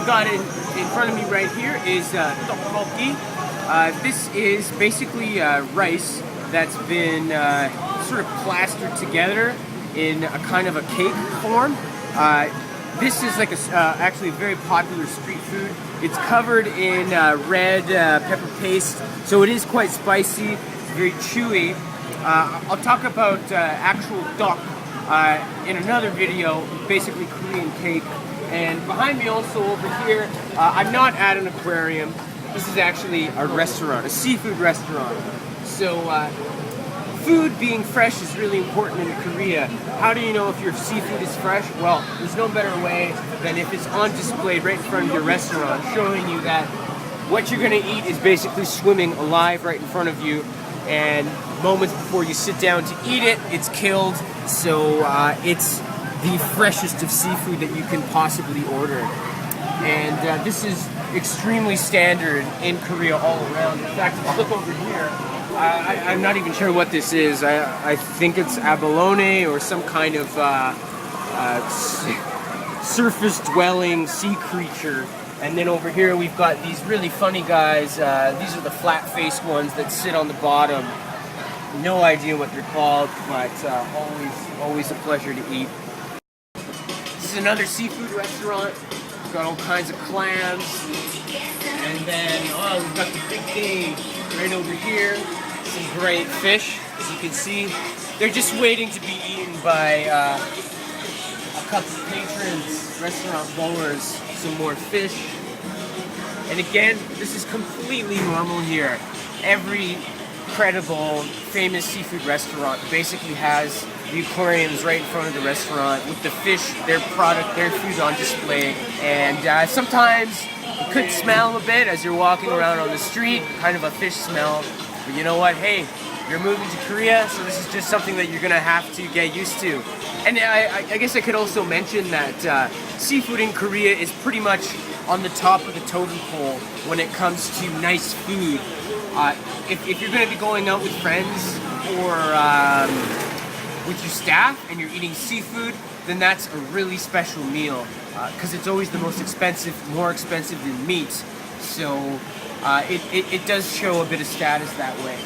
got in front of me right here is tteokbokki. This is basically rice that's been sort of plastered together in a kind of a cake form. This is like actually a very popular street food. It's covered in red pepper paste, so it is quite spicy, very chewy. I'll talk about actual tteok in another video, basically Korean cake. And behind me also over here, I'm not at an aquarium. This is actually a restaurant, a seafood restaurant. So food being fresh is really important in Korea. How do you know if your seafood is fresh? Well, there's no better way than if it's on display right in front of your restaurant, showing you that what you're gonna eat is basically swimming alive right in front of you. And moments before you sit down to eat it, it's killed. So it's the freshest of seafood that you can possibly order. And this is extremely standard in Korea all around. In fact, if you look over here, I'm not even sure what this is. I think it's abalone or some kind of surface-dwelling sea creature. And then over here we've got these really funny guys. These are the flat-faced ones that sit on the bottom. No idea what they're called, but always a pleasure to eat. This is another seafood restaurant. We've got all kinds of clams. And then, we've got the big thing right over here. Some great fish, as you can see. They're just waiting to be eaten by a couple of patrons, restaurant goers. Some more fish. And again, this is completely normal here. Every credible, famous seafood restaurant basically has the aquariums right in front of the restaurant with the fish, their product, their food on display. And sometimes it could smell a bit as you're walking around on the street, kind of a fish smell. But you know what? Hey, you're moving to Korea, so this is just something that you're gonna have to get used to. And I guess I could also mention that seafood in Korea is pretty much on the top of the totem pole when it comes to nice food. If you're gonna be going out with friends or with your staff and you're eating seafood, then that's a really special meal because it's always the most expensive, more expensive than meat. So it does show a bit of status that way.